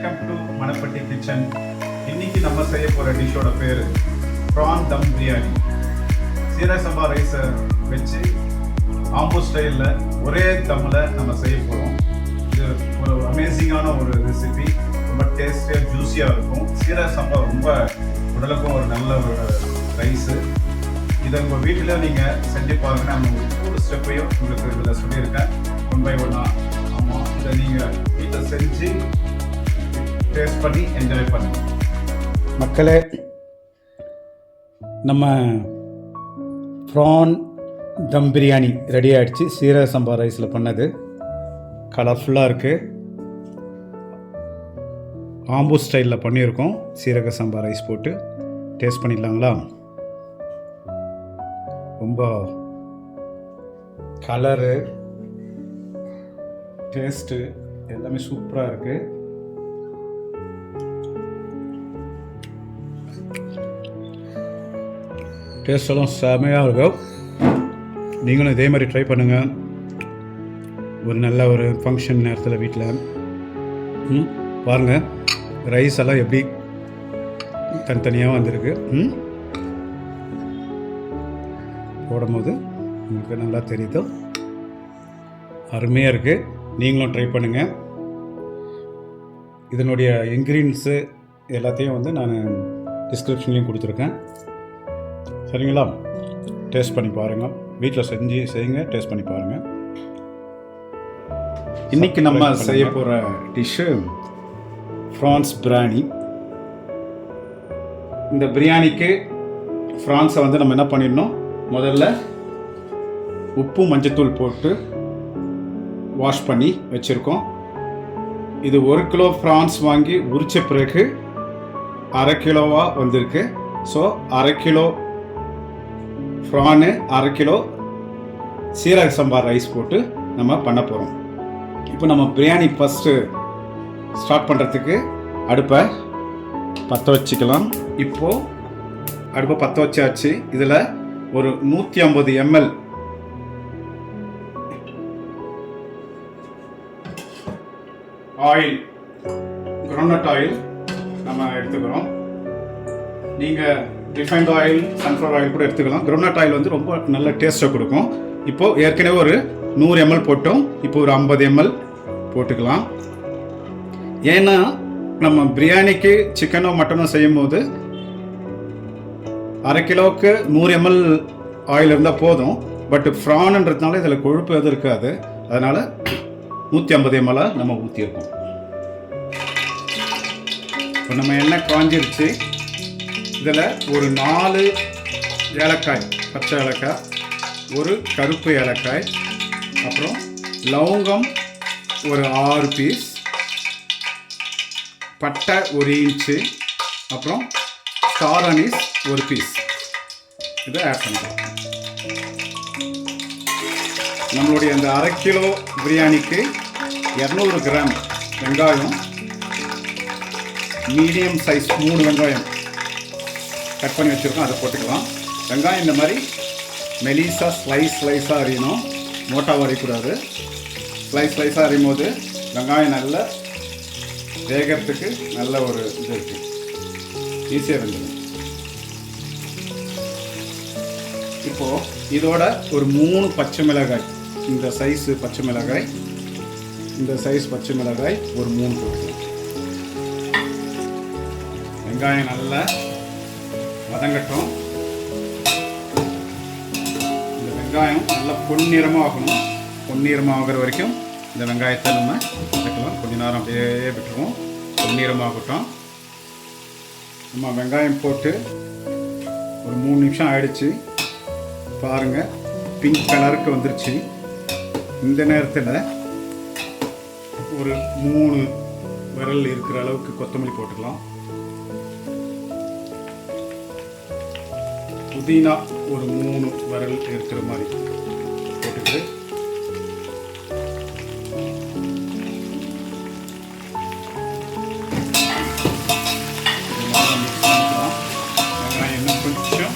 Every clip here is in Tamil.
Welcome to Manappatti kitchen. இன்னைக்கு நம்ம செய்ய போகிற டிஷ்ஷோட பேர் ப்ரான் தம் பிரியாணி. சீரக சம்பா ரைஸை வச்சு ஆம்பூர் ஸ்டைலில் ஒரே தம்மில் நம்ம செய்ய போகிறோம். இது ஒரு அமேசிங்கான ஒரு ரெசிபி, ரொம்ப டேஸ்டியாக ஜூஸியாக இருக்கும். சீரக சம்பா ரொம்ப உடலுக்கும் ஒரு நல்ல ஒரு ரைஸு. இதை உங்கள் வீட்டில் நீங்கள் செஞ்சு பாருங்கன்னா நம்ம ஒவ்வொரு ஸ்டெப்பையும் உங்களுக்கு இதில் சொல்லியிருக்கேன், ஒன் பை ஒன்னாக. ஆமாம், இதை நீங்கள் வீட்டில் செஞ்சு டேஸ்ட் பண்ணி என்ஜாய் பண்ணுங்க. மக்களே, நம்ம ப்ரான் தம் பிரியாணி ரெடி ஆகிடுச்சு. சீரக சம்பா ரைஸில் பண்ணது கலர்ஃபுல்லாக இருக்குது. ஆம்பூர் ஸ்டைலில் பண்ணியிருக்கோம். சீரக சம்பா ரைஸ் போட்டு டேஸ்ட் பண்ணிடலாங்களா? ரொம்ப கலரு, டேஸ்ட்டு எல்லாமே சூப்பராக இருக்குது. டேஸ்டெல்லாம் செமையாக இருக்கும். நீங்களும் இதே மாதிரி ட்ரை பண்ணுங்கள். ஒரு நல்ல ஒரு ஃபங்க்ஷன் நேரத்தில் வீட்டில் பாருங்கள், ரைஸ் எல்லாம் எப்படி தனித்தனியாக வந்திருக்கு. போடும்போது உங்களுக்கு நல்லா தெரியுது, அருமையாக இருக்குது. நீங்களும் ட்ரை பண்ணுங்கள். இதனுடைய இன்க்ரீடியன்ஸு எல்லாத்தையும் வந்து நான் டிஸ்கிரிப்ஷன்லேயும் கொடுத்துருக்கேன். சரிங்களா? டேஸ்ட் பண்ணி பாருங்கள். வீட்டில் செய்யுங்க, டேஸ்ட் பண்ணி பாருங்கள். இன்றைக்கி நம்ம செய்ய போகிற டிஷ்ஷு ஃப்ரான்ஸ் பிரியாணி. இந்த பிரியாணிக்கு ஃப்ரான்ஸை வந்து நம்ம என்ன பண்ணிடணும், முதல்ல உப்பு மஞ்சத்தூள் போட்டு வாஷ் பண்ணி வச்சுருக்கோம். இது 1 கிலோ ஃப்ரான்ஸ் வாங்கி உரித்த பிறகு 1/2 கிலோவாக வந்திருக்கு. ஸோ 1/2 கிலோ ஃப்ரானு, 1/2 கிலோ சீரக சம்பா ரைஸ் போட்டு நம்ம பண்ண போகிறோம். இப்போ நம்ம பிரியாணி ஃபஸ்ட்டு ஸ்டார்ட் பண்ணுறதுக்கு அடுப்பை பற்ற வச்சுக்கலாம். இப்போது அடுப்பை பற்ற வச்சாச்சு. இதில் ஒரு 150 ml ஆயில், கிரவுண்ட்நட் ஆயில் நம்ம எடுத்துக்கிறோம். நீங்கள் ரிஃபைண்ட் ஆயில், சன்ஃப்ளவர் ஆயில் கூட எடுத்துக்கலாம். கிரவுண்ட்நட் ஆயில் வந்து ரொம்ப நல்ல டேஸ்ட்டை கொடுக்கும். இப்போது ஏற்கனவே ஒரு 100 ml போட்டோம். இப்போ ஒரு 50 ml போட்டுக்கலாம். ஏன்னா நம்ம பிரியாணிக்கு சிக்கனோ மட்டனோ செய்யும் போது 1/2 கிலோவுக்கு 100 ml ஆயில் இருந்தால் போதும். பட் ஃப்ரான்ன்றதுனால இதில் கொழுப்பு எதுவும் இருக்காது. அதனால் 150 ml நம்ம ஊற்றிருக்கோம். இப்போ நம்ம எண்ணெய் காஞ்சிருச்சு. இதில் ஒரு 4 ஏலக்காய், பச்சை ஏலக்காய், ஒரு கருப்பு ஏலக்காய், அப்புறம் லவங்கம் ஒரு 6 பீஸ், பட்டை 1 இன்ச்சு, அப்புறம் ஸ்டார் அனீஸ் 1 பீஸ். இதை ஆட் பண்ணுறோம். நம்மளுடைய அந்த 1/2 கிலோ பிரியாணிக்கு 200 கிராம் வெங்காயம், மீடியம் சைஸ் 3 வெங்காயம் கட் பண்ணி வச்சுருக்கோம். அதை போட்டுக்கலாம். வெங்காயம் இந்த மாதிரி மெலிசாக ஸ்லைஸாக அரியணும், மோட்டாக அரியக்கூடாது. ஸ்லைஸாக அரியும் போது வெங்காயம் நல்லா வேகிறதுக்கு நல்ல ஒரு இது இருக்குது, ஈஸியாக வெந்துடும். இப்போது இதோட ஒரு 3 பச்சை மிளகாய், இந்த சைஸு பச்சை மிளகாய், இந்த சைஸ் பச்சை மிளகாய் ஒரு 3 போட்டுக்கலாம். வெங்காயம் நல்லா வதங்கட்டும். இந்த வெங்காயம் நல்லா பொன்னிறமாக ஆகணும். பொன்னிறமாக ஆகிற வரைக்கும் இந்த வெங்காயத்தை நம்ம வைக்கலாம். கொஞ்ச நேரம் அப்படியே விட்டுருவோம், பொன்னிறமாகட்டும். நம்ம வெங்காயம் போட்டு ஒரு 3 நிமிஷம் ஆயிடுச்சு. பாருங்கள், பிங்க் கலருக்கு வந்துருச்சு. இந்த நேரத்தில் ஒரு 3 விரல் இருக்கிற அளவுக்கு கொத்தமல்லி போட்டுக்கலாம். புதினா ஒரு 3 விரல் இருக்கிற மாதிரி போட்டுட்டு இன்னும் கொஞ்சம்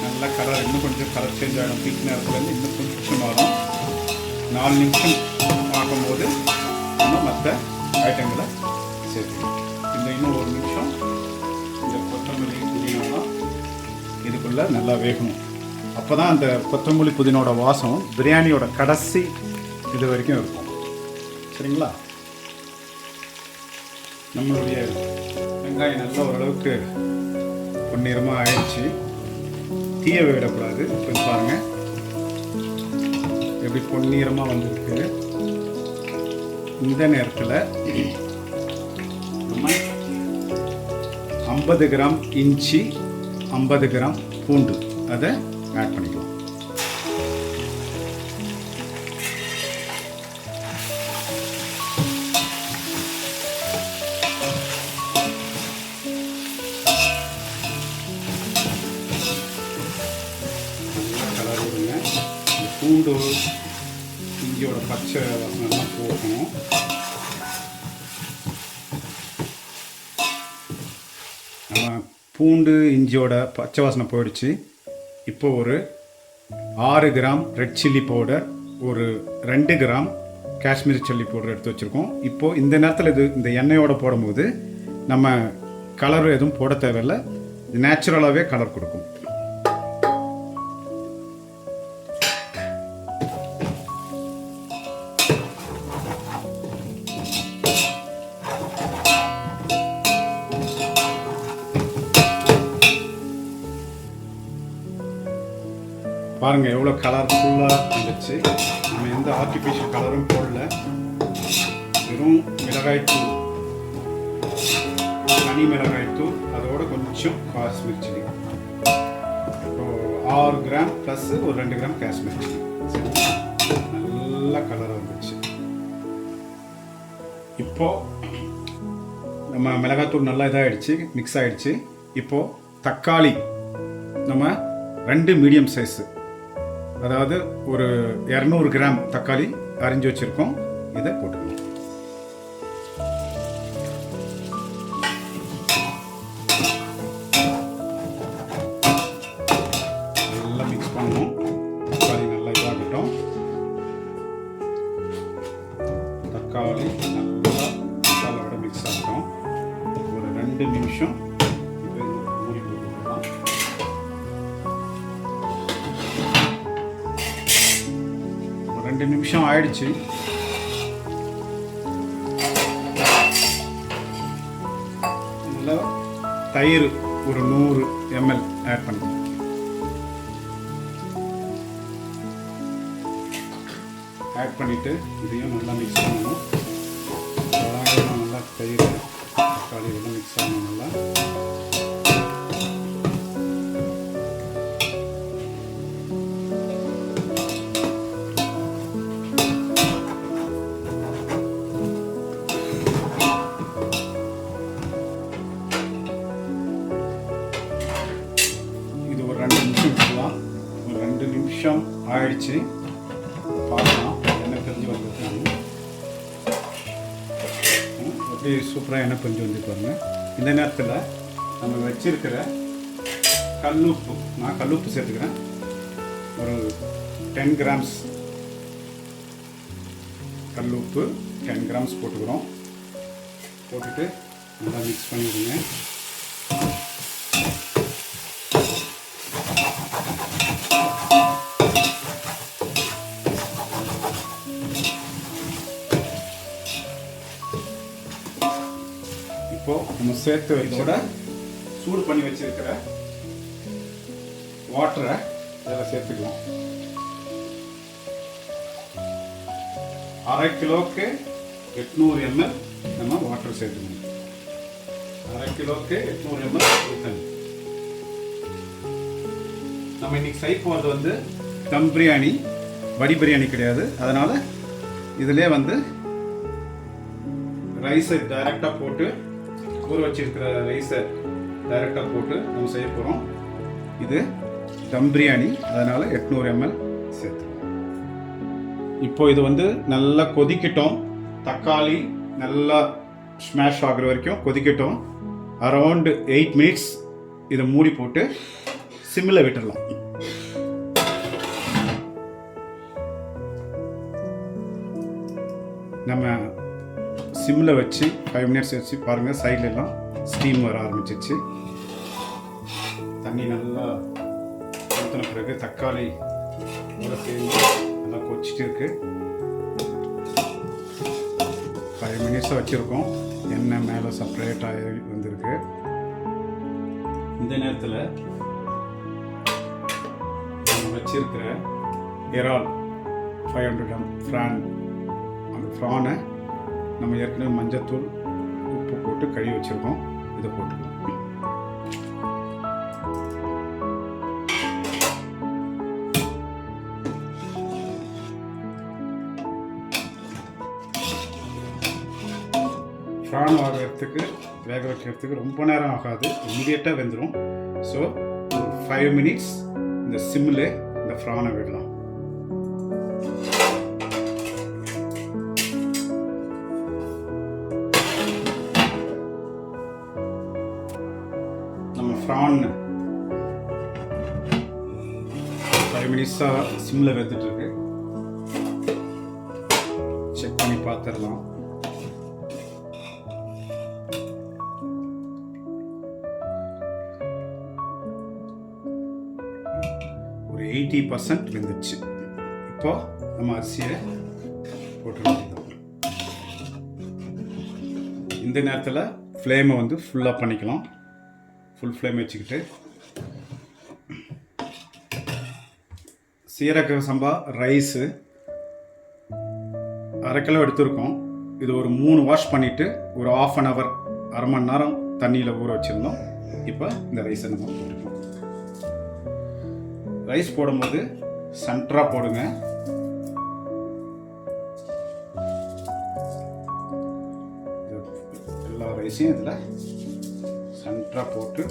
நல்லா கலர், இன்னும் கொஞ்சம் கலர் சேஞ்ச் ஆகிடும். பிங்க் நேரத்துலேருந்து இன்னும் கொஞ்சம் வரும். 4 நிமிஷம் ஆகும்போது நம்ம மற்ற ஐட்டங்களை சேர்த்துக்கலாம். இந்த இன்னும் ஒரு நிமிஷம் இந்த கொத்தமல்லி புதினாலாம் இதுக்குள்ளே நல்லா வேகணும். அப்போ தான் அந்த கொத்தமல்லி புதினோட வாசம் பிரியாணியோட கடைசி இது வரைக்கும் இருக்கும். சரிங்களா? நம்மளுடைய வெங்காயம் நல்லா ஓரளவுக்கு பொன்னிறமாக ஆயிடுச்சு. தீய விடக்கூடாது. கொஞ்சம் பாருங்கள் எப்படி பொன்னிறமாக வந்திருக்கு. இந்த நேரத்தில் நம்ம 50 கிராம் இஞ்சி 50 கிராம் பூண்டு அதை ஆட் பண்ணிக்கலாம். கலர் விடுங்க. பூண்டு இஞ்சியோட பச்சை வாசனைலாம் போகணும். நம்ம பூண்டு இஞ்சியோட பச்சை வாசனை போயிடுச்சு. இப்போ ஒரு 6 கிராம் ரெட் சில்லி பவுடர், ஒரு 2 கிராம் காஷ்மீரி சில்லி பவுடர் எடுத்து வச்சுருக்கோம். இப்போது இந்த நேரத்தில் இந்த எண்ணெயோடு போடும்போது நம்ம கலர் எதுவும் போட தேவையில்லை. இது நேச்சுரலாகவே கலர் கொடுக்கும். பாருங்கள் எவ்வளோ கலர்ஃபுல்லாக வந்துச்சு. நம்ம எந்த ஆர்டிஃபிஷியல் கலரும் போடல. வெறும் மிளகாய்த்தூள், தனி மிளகாய்த்தூள், அதோட கொஞ்சம் காஷ்மீரி சில்லி. இப்போ 6 கிராம் ப்ளஸ் ஒரு 2 கிராம் காஷ்மீரி சில்லி. நல்ல கலராக வந்துச்சு. இப்போது நம்ம மிளகாய்த்தூள் நல்லா இதாகிடுச்சு, மிக்ஸ் ஆகிடுச்சு. இப்போது தக்காளி நம்ம 2 மீடியம் சைஸு, அதாவது ஒரு 200 கிராம் தக்காளி அரிஞ்சு வச்சுருக்கோம். இதை போட்டுக்கணும். நல்லா மிக்ஸ் பண்ணணும். தக்காளி நல்லா இதாகட்டும். தக்காளி நல்லா மசாலாவோட மிக்ஸ் ஆகட்டும். ஒரு 2 நிமிஷம் மூடி போட்டுக்கலாம். ஒரு 2 நிமிஷம் ஆயிடுச்சு. நல்லா தயிர் ஒரு 100 ml ஆட் பண்ணணும். ஆட் பண்ணிவிட்டு இதையும் நல்லா மிக்ஸ் பண்ணணும். நல்லா தயிர் தக்காளி எல்லாம் மிக்ஸ் ஆகணும். நல்லா இது ஒரு 2 நிமிஷம் விட்டுலாம். ஒரு 2 நிமிஷம் ஆயிடுச்சு. பார்க்கலாம் எண்ணெய் பிரிஞ்சு வந்துருக்காங்க. எப்படி சூப்பராக எண்ணெய் பிரிஞ்சு வந்து பாருங்க. இந்த நேரத்தில் நம்ம வச்சிருக்கிற கல்லுப்பு, நான் கல்லுப்பு சேர்த்துக்கிறேன். ஒரு 10 கிராம்ஸ் கல்லுப்பு 10 கிராம்ஸ் போட்டுக்கிறோம். போட்டுட்டு நல்லா மிக்ஸ் பண்ணிவிடுங்க. இப்போ நம்ம சேர்த்து இதோட சூடு பண்ணி வச்சிருக்கிற வாட்டரை இதில் சேர்த்துக்கலாம். 1/2 கிலோவுக்கு 800 ml நம்ம வாட்டர் சேர்த்துக்கணும். 1/2 கிலோவுக்கு 800 ml ஊற்றணும். நம்ம இன்னைக்கு செய்ய போகிறது வந்து தம் பிரியாணி, வடி பிரியாணி கிடையாது. அதனால் இதிலே வந்து ரைஸை டைரெக்டாக போட்டு, ஊற வச்சிருக்கிற ரைஸை டைரெக்டாக போட்டு நம்ம செய்ய போகிறோம். இது தம் பிரியாணி, அதனால் 800 ml சேர்த்துக்கணும். இப்போ இது வந்து நல்லா கொதிக்கட்டும். தக்காளி நல்லா ஸ்மாஷ் ஆகிற வரைக்கும் கொதிக்கட்டும். அரௌண்ட் 8 மினிட்ஸ் இதை மூடி போட்டு சிம்மில் விட்டுடலாம். நம்ம சிம்மில் வச்சு 5 மினிட்ஸ் வச்சு பாருங்கள், சைட்லலாம் ஸ்டீம் வர ஆரம்பிச்சிச்சு. தண்ணி நல்லா ஊற்றின பிறகு தக்காளி கூட சேர்ந்து நல்லா கொச்சிட்டு இருக்கு. 5 மினிட்ஸாக வச்சுருக்கோம். எண்ணெய் மேலே செப்பரேட் ஆகி வந்திருக்கு. இந்த நேரத்தில் நம்ம வச்சிருக்கிற இறால் 500 கிராம் ஃப்ரான், அந்த ஃப்ரானை நம்ம ஏற்கனவே மஞ்சத்தூள் உப்பு போட்டு கழுவி வச்சுருக்கோம். இதை போட்டுக்கலாம். ஃப்ரான் வேக வைக்கிறதுக்கு ரொம்ப நேரம் ஆகாது, இமீடியட்டாக வெந்துடும். ஸோ 5 மினிட்ஸ் இந்த சிம்மில் இந்த ஃப்ரானை விடலாம். நம்ம ஃப்ரான் 5 மினிட்ஸாக சிம்மில் வெந்துட்டுருக்கு. செக் பண்ணி பார்த்துடலாம். ஒரு 80% வெந்துச்சு. இப்போ நம்ம அரிசியை போட்டுருக்கோம். இந்த நேரத்தில் ஃப்ளேமை வந்து ஃபுல்லாக பண்ணிக்கலாம். ஃபுல் ஃப்ளேம் வச்சுக்கிட்டு சீரக சம்பா ரைஸு 1/2 கிலோ எடுத்துருக்கோம். இது ஒரு 3 வாஷ் பண்ணிவிட்டு ஒரு 1/2 hour 1/2 மணி நேரம் தண்ணியில் ஊற வச்சுருந்தோம். இப்போ இந்த ரைஸை நம்ம போட்டுருக்கோம். ரைஸ் போடும்போது சென்டராக போடுங்க. எல்லா ரைஸையும் இதில் சென்டராக போட்டு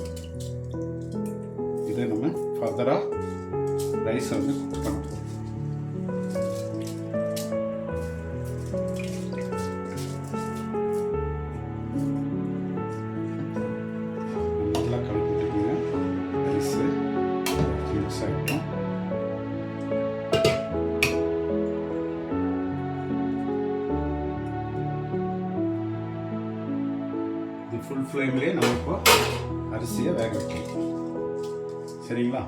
இதை நம்ம ஃபர்தராக ரைஸை வந்து குக் பண்ண போகிறோம். நல்லா கலந்துட்டுங்க. ரைஸு மிக்ஸ் ஆகிட்டோம். இது ஃபுல் ஃப்ளேம்லேயே நம்ம இப்போ அரிசியை வேக வைக்கணும். சரிங்களா?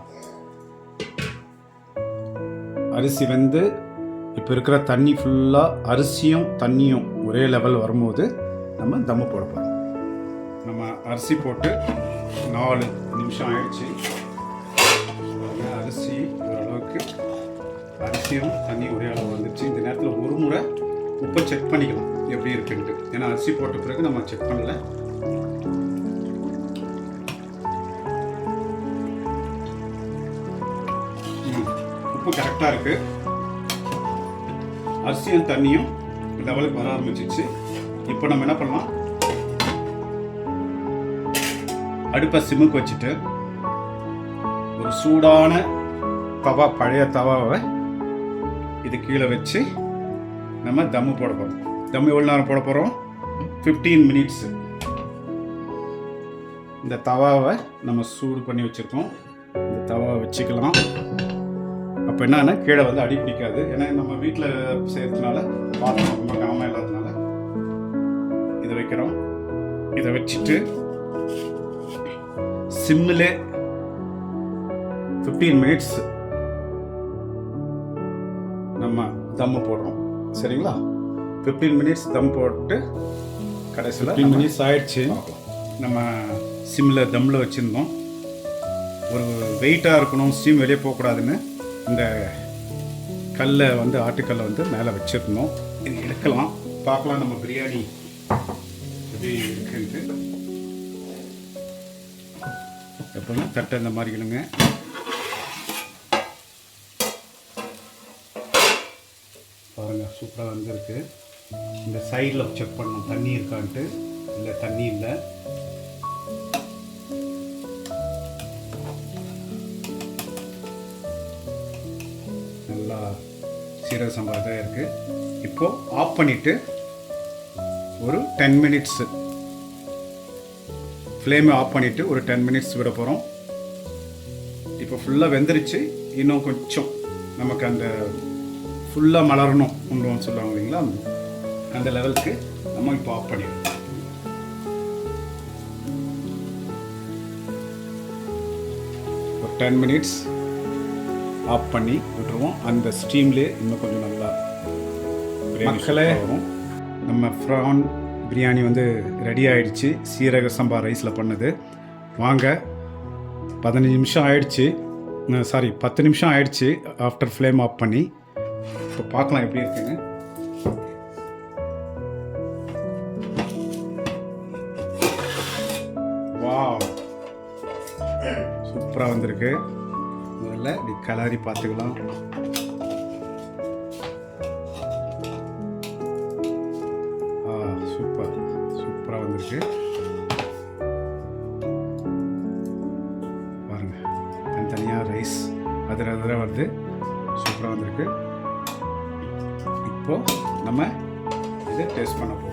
அரிசி வந்து இப்போ இருக்கிற தண்ணி ஃபுல்லாக அரிசியும் தண்ணியும் ஒரே லெவல் வரும்போது நம்ம தம்மு போட போகிறோம். நம்ம அரிசி போட்டு 4 நிமிஷம் ஆயிடுச்சு. அரிசி ஓரளவுக்கு அரிசியும் தண்ணி ஒரே அளவு வந்துடுச்சு. இந்த நேரத்தில் ஒரு முறை உப்பை செக் பண்ணிக்கலாம் எப்படி இருக்குன்ட்டு. ஏன்னா அரிசி போட்ட பிறகு நம்ம செக் பண்ணல. உப்பு கரெக்டாக இருக்கு. அரிசியும் தண்ணியும் லெவலுக்கு வர ஆரம்பிச்சிச்சு. இப்போ நம்ம என்ன பண்ணலாம், அடுப்பை சிம்முக்கு வச்சுட்டு ஒரு சூடான தவா, பழைய தவாவை இது கீழே வச்சு நம்ம தம்மு போட போகிறோம். தம்மு எவ்வளோ நேரம் போட போகிறோம்? 15 மினிட்ஸு. இந்த தவாவை நம்ம சூடு பண்ணி வச்சுருக்கோம். இந்த தவாவை வச்சுக்கலாம். அப்போ என்னன்னா கீழே வந்து அடி பிடிக்காது. ஏன்னா நம்ம வீட்டில் செய்யறதுனால பாத்திரம் ரொம்ப கனமாக இல்லாததுனால இதை வைக்கிறோம். இதை வச்சுட்டு சிம்மில் 15 மினிட்ஸ் நம்ம தம்மு போடுறோம். சரிங்களா? 15 மினிட்ஸ் தம் போட்டு கடைசியில் 15 மினிட்ஸ் ஆயிடுச்சு. நம்ம சிம்மில் தம்மில் வச்சுருந்தோம். ஒரு வெயிட்டாக இருக்கணும், ஸ்டீம் வெளியே போகக்கூடாதுன்னு இந்த கல்லை வந்து ஆட்டுக்கல்லை வந்து மேலே வச்சுருந்தோம். இது எடுக்கலாம், பார்க்கலாம் நம்ம பிரியாணி எப்படி இருக்குன்ட்டு. எப்போதுமே தட்டை இந்த மாதிரி இல்லைங்க. பாருங்கள், சூப்பராக வந்துருக்கு. இந்த சைடில் செக் பண்ணணும் தண்ணி இருக்கான்ட்டு. இல்லை, தண்ணி இல்லை. நல்லா சீரக சம்பா தான் இருக்குது. இப்போது ஆஃப் பண்ணிவிட்டு ஒரு 10 மினிட்ஸு ஃப்ளேமை ஆஃப் பண்ணிவிட்டு ஒரு 10 மினிட்ஸ் விட போகிறோம். இப்போ ஃபுல்லாக வெந்துருச்சு. இன்னும் கொஞ்சம் நமக்கு அந்த ஃபுல்லாக மலரணும் சொல்லுவாங்க இல்லைங்களா, அந்த லெவலுக்கு நம்ம இப்போ ஆஃப் பண்ணிடுவோம். ஒரு 10 மினிட்ஸ் ஆஃப் பண்ணி விட்டுருவோம். அந்த ஸ்டீம்லேயே இன்னும் கொஞ்சம் நல்லா மக்களே வரும். நம்ம ப்ரான் பிரியாணி வந்து ரெடி ஆகிடுச்சு. சீரக சம்பா ரைஸில் பண்ணது. வாங்க, 15 நிமிஷம் ஆயிடுச்சு, சாரி 10 நிமிஷம் ஆயிடுச்சு ஆஃப்டர் ஃப்ளேம் ஆஃப் பண்ணி. இப்போ பார்க்கலாம் எப்படி இருக்குன்னு. வாவ், சூப்பராக வந்திருக்கு. முதல்ல இப்படி கலரி பார்த்துக்கலாம். சூப்பர், சூப்பராக வந்திருக்கு பாருங்க. தனித்தனியாக ரைஸ் அதில் வருது. சூப்பராக வந்திருக்கு. இப்போது நம்ம இதை டேஸ்ட் பண்ண போகிறோம்.